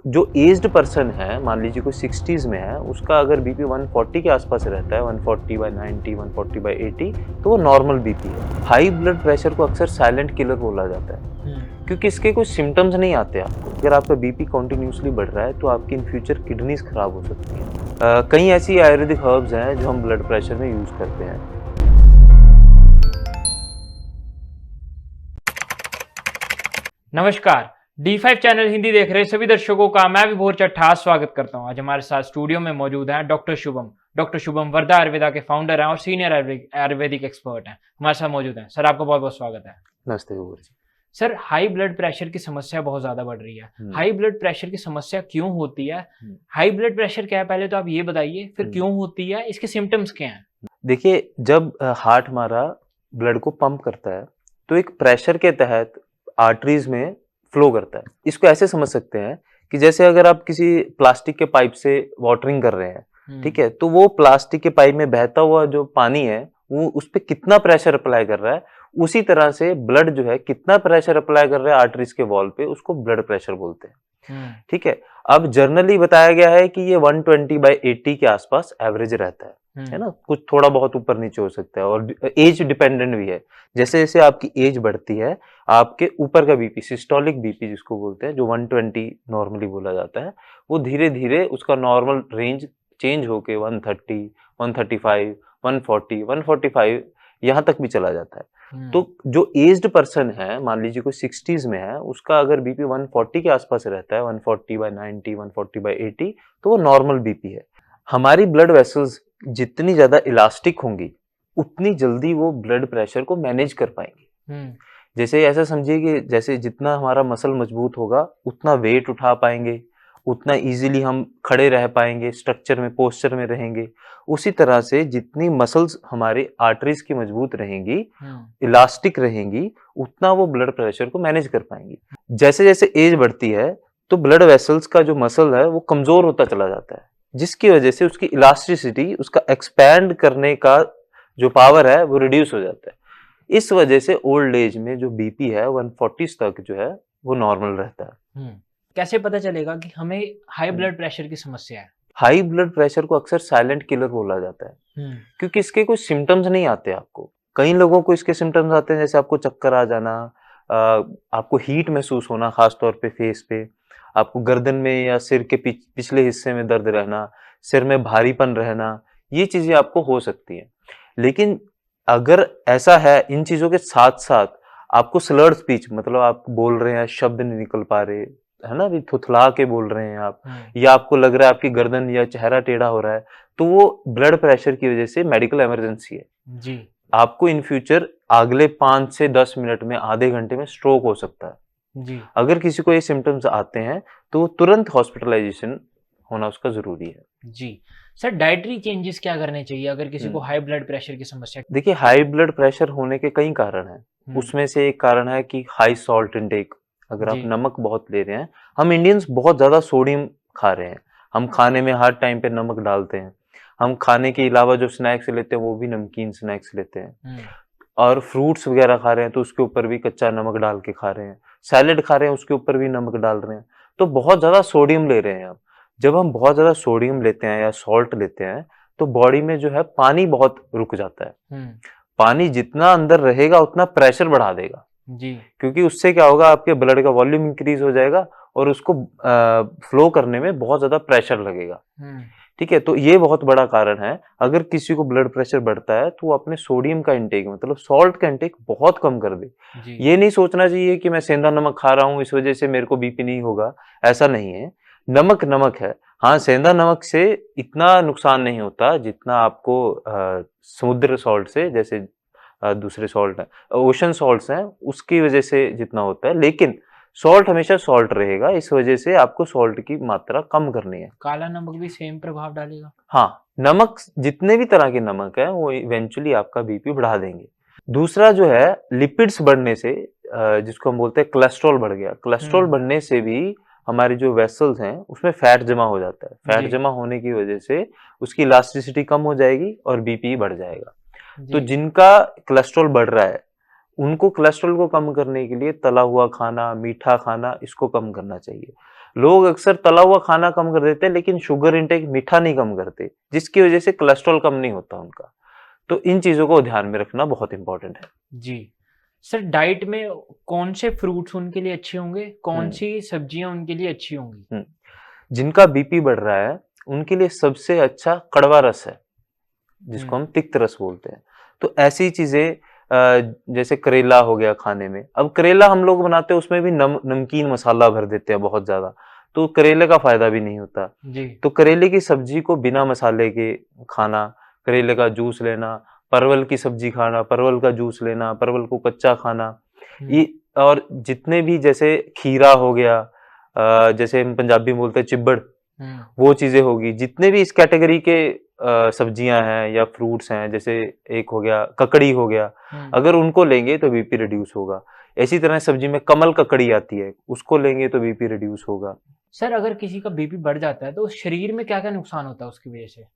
जो aged person है, मान लीजिए कोई 60s में है, उसका अगर बीपी 140 के आसपास रहता है, 140/90, 140/80, तो वो नॉर्मल बीपी है। हाई ब्लड प्रेशर को अक्सर साइलेंट किलर बोला जाता है, क्योंकि इसके कोई सिम्टम्स नहीं आते आपको। अगर आपका बीपी कंटिन्यूसली बढ़ रहा है तो आपकी इन फ्यूचर किडनीज खराब हो सकती हैं। कई ऐसी आयुर्वेदिक हर्ब्स हैं जो हम ब्लड प्रेशर में यूज करते हैं। नमस्कार, D5 चैनल हिंदी देख रहे सभी दर्शकों का मैं विभोर चट्टा स्वागत करता हूं। आज हमारे साथ स्टूडियो में मौजूद हैं डॉक्टर शुभम वर्धा आयुर्वेदा के फाउंडर हैं और सीनियर आयुर्वेदिक एक्सपर्ट हैं। हमारे साथ मौजूद हैं। सर, आपका बहुत बहुत स्वागत है। नमस्ते विभोर जी। सर, हाई ब्लड प्रेशर की समस्या बहुत ज्यादा बढ़ रही है। हाई ब्लड प्रेशर की समस्या क्यों होती है? हाई ब्लड प्रेशर क्या है, पहले तो आप ये बताइए, फिर क्यों होती है, इसके सिम्टम्स क्या हैं? देखिए, जब हार्ट हमारा ब्लड को पंप करता है तो एक प्रेशर के तहत आर्टरीज में फ्लो करता है। इसको ऐसे समझ सकते हैं कि जैसे अगर आप किसी प्लास्टिक के पाइप से वाटरिंग कर रहे हैं, ठीक है, तो वो प्लास्टिक के पाइप में बहता हुआ जो पानी है वो उस पर कितना प्रेशर अप्लाई कर रहा है, उसी तरह से ब्लड जो है कितना प्रेशर अप्लाई कर रहा है आर्टरीज के वॉल पे, उसको ब्लड प्रेशर बोलते हैं। ठीक है। अब जर्नली बताया गया है कि ये 120/80 के आसपास एवरेज रहता है ना। कुछ थोड़ा बहुत ऊपर नीचे हो सकता है और एज डिपेंडेंट भी है। जैसे जैसे आपकी एज बढ़ती है, आपके ऊपर का बीपी, सिस्टोलिक बीपी जिसको बोलते हैं, जो 120 नॉर्मली बोला जाता है, वो धीरे धीरे उसका नॉर्मल रेंज चेंज होके 130, 135, 140, 145 यहाँ तक भी चला जाता है। तो जो एज्ड पर्सन है, मान लीजिए कोई 60s में है, उसका अगर बीपी 140 के आसपास रहता है, 140/90, 140/80, तो वो नॉर्मल बीपी है। हमारी ब्लड वेसल्स जितनी ज्यादा इलास्टिक होंगी, उतनी जल्दी वो ब्लड प्रेशर को मैनेज कर पाएंगे। जैसे ऐसा समझिए कि जैसे जितना हमारा मसल मजबूत होगा, उतना वेट उठा पाएंगे, उतना इजीली हम खड़े रह पाएंगे, स्ट्रक्चर में, पोस्चर में रहेंगे। उसी तरह से जितनी मसल्स हमारी आर्टरीज की मजबूत रहेंगी, इलास्टिक रहेंगी, उतना वो ब्लड प्रेशर को मैनेज कर पाएंगी। जैसे जैसे एज बढ़ती है तो ब्लड वेसल्स का जो मसल है वो कमजोर होता चला जाता है, जिसकी वजह से उसकी इलास्टिसिटी, उसका एक्सपैंड करने का जो पावर है वो रिड्यूस हो जाता है। इस वजह से ओल्ड एज में जो बीपी है 140 तक जो है वो नॉर्मल रहता है। कैसे पता चलेगा कि हमें हाई ब्लड प्रेशर की समस्या है? हाई ब्लड प्रेशर को अक्सर साइलेंट किलर बोला जाता है, क्योंकि इसके कोई सिम्टम्स नहीं आते आपको। कई लोगों को इसके सिम्टम्स आते हैं, जैसे आपको चक्कर आ जाना, आपको हीट महसूस होना, खासतौर पे फेस पे, आपको गर्दन में या सिर के पिछले हिस्से में दर्द रहना, सिर में भारीपन रहना, ये चीजें आपको हो सकती हैं। लेकिन अगर ऐसा है, इन चीजों के साथ साथ आपको स्लर्ड स्पीच, मतलब आप बोल रहे हैं, शब्द नहीं निकल पा रहे, है ना, भी थुथला के बोल रहे हैं आप, या आपको लग रहा है आपकी गर्दन या चेहरा टेढ़ा हो रहा है, तो वो ब्लड प्रेशर की वजह से मेडिकल इमरजेंसी है जी। आपको इन फ्यूचर अगले 5 से 10 मिनट में, आधे घंटे में स्ट्रोक हो सकता है जी। अगर किसी को ये सिम्टम्स आते हैं तो तुरंत हॉस्पिटलाइजेशन होना उसका जरूरी है जी। सर, डाइटरी चेंजेस क्या करने चाहिए अगर किसी को हाई ब्लड प्रेशर की समस्या? देखिए, हाई ब्लड प्रेशर होने के कई कारण हैं। उसमें से एक कारण है कि हाई सॉल्ट इंटेक, अगर आप नमक बहुत ले रहे हैं। हम इंडियंस बहुत ज्यादा सोडियम खा रहे हैं, हम खाने में हर टाइम पे नमक डालते हैं। हम खाने के अलावा जो स्नैक्स लेते हैं वो भी नमकीन स्नैक्स लेते हैं, और फ्रूट्स वगैरह खा रहे हैं तो उसके ऊपर भी कच्चा नमक डाल के खा रहे हैं। सैलेड खा रहे हैं, उसके ऊपर भी नमक डाल रहे हैं, तो बहुत ज्यादा सोडियम ले रहे हैं हम। जब हम बहुत ज्यादा सोडियम लेते हैं या सॉल्ट लेते हैं तो बॉडी में जो है पानी बहुत रुक जाता है। पानी जितना अंदर रहेगा उतना प्रेशर बढ़ा देगा जी, क्योंकि उससे क्या होगा, आपके ब्लड का वॉल्यूम इंक्रीज हो जाएगा और उसको फ्लो करने में बहुत ज्यादा प्रेशर लगेगा। ठीक है, तो ये बहुत बड़ा कारण है। अगर किसी को ब्लड प्रेशर बढ़ता है तो वो अपने सोडियम का इंटेक, मतलब सॉल्ट का इंटेक बहुत कम कर दे। ये नहीं सोचना चाहिए कि मैं सेंधा नमक खा रहा हूं इस वजह से मेरे को बीपी नहीं होगा, ऐसा नहीं है। नमक नमक है, हाँ, सेंधा नमक से इतना नुकसान नहीं होता जितना आपको समुद्र सॉल्ट से, जैसे दूसरे सॉल्ट है, ओशन सॉल्ट्स हैं, उसकी वजह से जितना होता है। लेकिन सॉल्ट हमेशा सॉल्ट रहेगा, इस वजह से आपको सॉल्ट की मात्रा कम करनी है। काला नमक भी सेम प्रभाव डालेगा? हाँ, नमक, जितने भी तरह के नमक है वो इवेंचुअली आपका बीपी बढ़ा देंगे। दूसरा जो है, लिपिड्स बढ़ने से, जिसको हम बोलते हैं कोलेस्ट्रॉल बढ़ गया, कोलेस्ट्रॉल बढ़ने से भी हमारी जो वेसल्स हैं उसमें फैट जमा हो जाता है। फैट जमा होने की वजह से उसकी इलास्टिसिटी कम हो जाएगी और बीपी बढ़ जाएगा। तो जिनका कोलेस्ट्रॉल बढ़ रहा है उनको कोलेस्ट्रॉल को कम करने के लिए तला हुआ खाना, मीठा खाना, इसको कम करना चाहिए। लोग अक्सर तला हुआ खाना कम कर देते हैं, लेकिन शुगर इंटेक, मीठा नहीं कम करते, जिसकी वजह से कोलेस्ट्रॉल कम नहीं होता उनका। तो इन चीजों को ध्यान में रखना बहुत इंपॉर्टेंट है। जी। सर डाइट में कौन से फ्रूट्स उनके लिए अच्छे होंगे, कौन सी सब्जियां उनके लिए अच्छी होंगी? जिनका बीपी बढ़ रहा है उनके लिए सबसे अच्छा कड़वा रस है, जिसको हम तिक्त रस बोलते हैं। तो ऐसी चीजें जैसे करेला हो गया खाने में। अब करेला हम लोग बनाते हैं, उसमें भी नमकीन मसाला भर देते हैं बहुत ज्यादा, तो करेले का फायदा भी नहीं होता। जी। तो करेले की सब्जी को बिना मसाले के खाना, करेले का जूस लेना, परवल की सब्जी खाना, परवल का जूस लेना, परवल को कच्चा खाना, ये और जितने भी जैसे खीरा हो गया, जैसे हम पंजाबी में बोलते हैं चिब्बड़, वो चीजें होगी। जितने भी इस कैटेगरी के सब्जियां हैं या फ्रूट्स हैं, जैसे एक हो गया ककड़ी हो गया, अगर उनको लेंगे तो बीपी रिड्यूस होगा। इसी तरह सब्जी में कमल ककड़ी आती है, उसको लेंगे तो बीपी रिड्यूस होगा। सर अगर किसी का बीपी बढ़ जाता है तो शरीर में क्या क्या नुकसान होता है उसकी वजह से?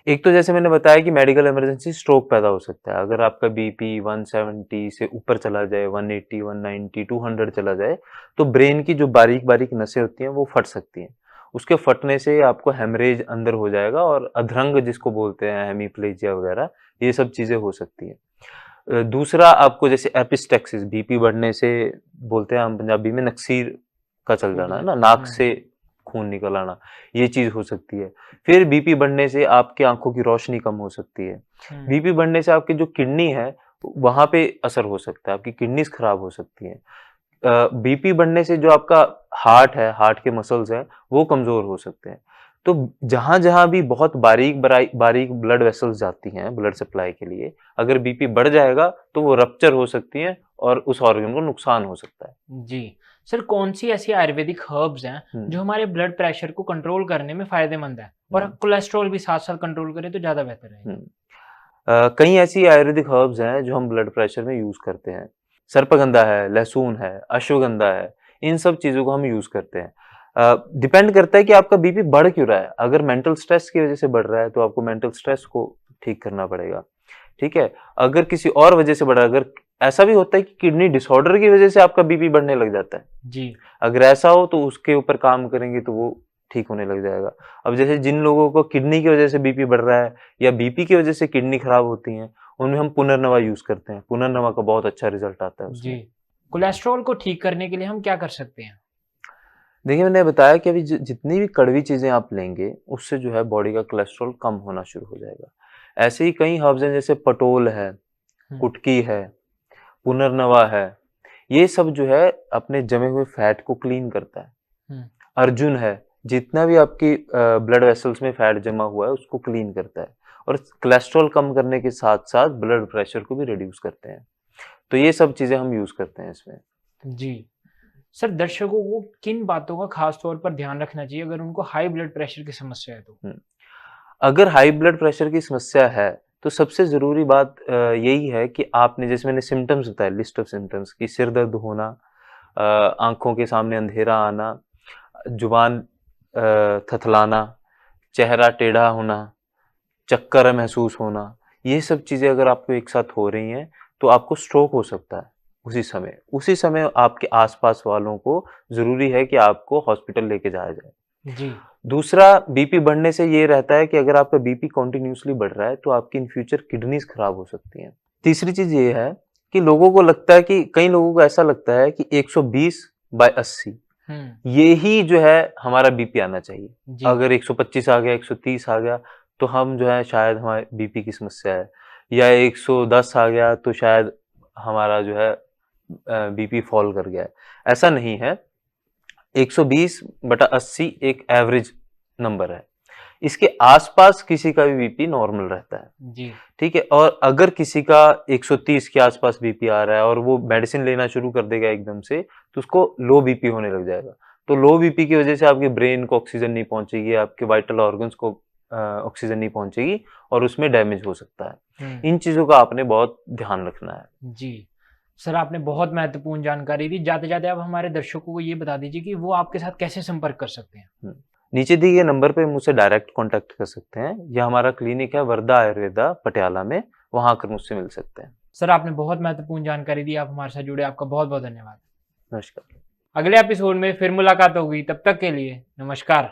एक तो जैसे मैंने बताया कि मेडिकल इमरजेंसी स्ट्रोक पैदा हो सकता है। अगर आपका बीपी 170 से ऊपर चला जाए, 180, 190, 200 चला जाए, तो ब्रेन की जो बारीक बारीक नसें होती हैं वो फट सकती हैं। उसके फटने से आपको हेमरेज अंदर हो जाएगा और अधरंग जिसको बोलते हैं, हेमीप्लेजिया वगैरह, ये सब चीजें हो सकती हैं। दूसरा आपको जैसे एपिस्टेक्सिस, बीपी बढ़ने से बोलते हैं हम पंजाबी में नक्सीर का चल जाना है ना, नाक से खून निकल आना, ये चीज हो सकती है। फिर बीपी बढ़ने से आपकी आंखों की रोशनी कम हो सकती है। बीपी बढ़ने से आपकी जो किडनी है वहां पे असर हो सकता है, आपकी किडनीज खराब हो सकती हैं। बीपी बढ़ने से जो आपका हार्ट है, हार्ट के मसल्स हैं, वो कमजोर हो सकते हैं। तो जहां जहां भी बहुत बारीक बारीक ब्लड वेसल्स जाती हैं ब्लड सप्लाई के लिए, अगर बीपी बढ़ जाएगा तो वो रप्चर हो सकती है और उस ऑर्गन को नुकसान हो सकता है। जी। सर कौन सी ऐसी आयुर्वेदिक हर्ब्स हैं जो हमारे ब्लड प्रेशर को कंट्रोल करने में फायदेमंद है और कोलेस्ट्रॉल भी साथ साथ कंट्रोल करे तो ज्यादा बेहतर है? कई ऐसी आयुर्वेदिक हर्ब्स हैं जो हम ब्लड प्रेशर में यूज करते हैं। सर्पगंधा है, लहसुन है, अश्वगंधा है, इन सब चीजों को हम यूज करते हैं। डिपेंड करता है कि आपका बीपी बढ़ क्यों रहा है। अगर मेंटल स्ट्रेस की वजह से बढ़ रहा है तो आपको मेंटल स्ट्रेस को ठीक करना पड़ेगा, ठीक है। अगर किसी और वजह से बढ़ रहा है, अगर ऐसा भी होता है कि किडनी डिसऑर्डर की वजह से आपका बीपी बढ़ने लग जाता है जी, अगर ऐसा हो तो उसके ऊपर काम करेंगे तो वो ठीक होने लग जाएगा। अब जैसे जिन लोगों को किडनी की वजह से बीपी बढ़ रहा है या बीपी की वजह से किडनी खराब होती है, उनमें हम पुनर्नवा यूज करते हैं। पुनर्नवा का बहुत अच्छा रिजल्ट आता है जी। उसमें। कोलेस्ट्रॉल को ठीक करने के लिए हम क्या कर सकते हैं? देखिए, मैंने बताया कि अभी जितनी भी कड़वी चीजें आप लेंगे उससे जो है बॉडी का कोलेस्ट्रॉल कम होना शुरू हो जाएगा। ऐसे ही कई हर्ब्स हैं, जैसे पटोल है, कुटकी है, पुनर्नवा है, ये सब जो है अपने जमे हुए फैट को क्लीन करता है। अर्जुन है, जितना भी आपकी ब्लड वेसल्स में फैट जमा हुआ है उसको क्लीन करता है और कोलेस्ट्रॉल कम करने के साथ साथ ब्लड प्रेशर को भी रिड्यूस करते हैं। तो ये सब चीजें हम यूज करते हैं इसमें। जी। सर दर्शकों को किन बातों का खास तौर पर ध्यान रखना चाहिए अगर उनको हाई ब्लड प्रेशर की समस्या है तो? अगर हाई ब्लड प्रेशर की समस्या है तो सबसे जरूरी बात यही है कि आपने, जैसे मैंने सिम्टम्स बताया, लिस्ट ऑफ सिम्टम्स, की सिर दर्द होना, आंखों के सामने अंधेरा आना, जुबान थथलाना, चेहरा टेढ़ा होना, चक्कर महसूस होना, ये सब चीजें अगर आपको एक साथ हो रही हैं तो आपको स्ट्रोक हो सकता है। उसी समय आपके आसपास वालों को जरूरी है कि आपको हॉस्पिटल लेके जाया जाए। जी। दूसरा, बीपी बढ़ने से ये रहता है कि अगर आपका बीपी कंटिन्यूअसली बढ़ रहा है तो आपकी इन फ्यूचर किडनीज खराब हो सकती हैं। तीसरी चीज ये है कि लोगों को लगता है कि कई लोगों को ऐसा लगता है कि 120/80 ये ही जो है हमारा बीपी आना चाहिए। अगर 125 आ गया, 130 आ गया तो हम जो है शायद हमारे बीपी की समस्या है, या 110 आ गया तो शायद हमारा जो है बीपी फॉल कर गया है। ऐसा नहीं है। 120/80 एक एवरेज नंबर है। इसके आसपास किसी का भी बीपी नॉर्मल रहता है जी। ठीक है। और अगर किसी का 130 के आसपास बीपी आ रहा है और वो मेडिसिन लेना शुरू कर देगा एकदम से, तो उसको लो बीपी होने लग जाएगा। तो लो बीपी की वजह से आपके ब्रेन को ऑक्सीजन नहीं पहुंचेगी, आपके वाइटल ऑर्गन्स को ऑक्सीजन नहीं पहुंचेगी और उसमें डैमेज हो सकता है। इन चीजों का आपने बहुत ध्यान रखना है। जी। सर आपने बहुत महत्वपूर्ण जानकारी दी। जाते जाते आप हमारे दर्शकों को ये बता दीजिए कि वो आपके साथ कैसे संपर्क कर सकते हैं? नीचे दिए गए नंबर पे मुझसे डायरेक्ट कांटेक्ट कर सकते हैं। यह हमारा क्लिनिक है वरदा आयुर्वेदा पटियाला में, वहां आकर मुझसे मिल सकते हैं। सर आपने बहुत महत्वपूर्ण जानकारी दी। आप हमारे साथ जुड़े, आपका बहुत बहुत धन्यवाद। नमस्कार। अगले एपिसोड में फिर मुलाकात होगी, तब तक के लिए नमस्कार।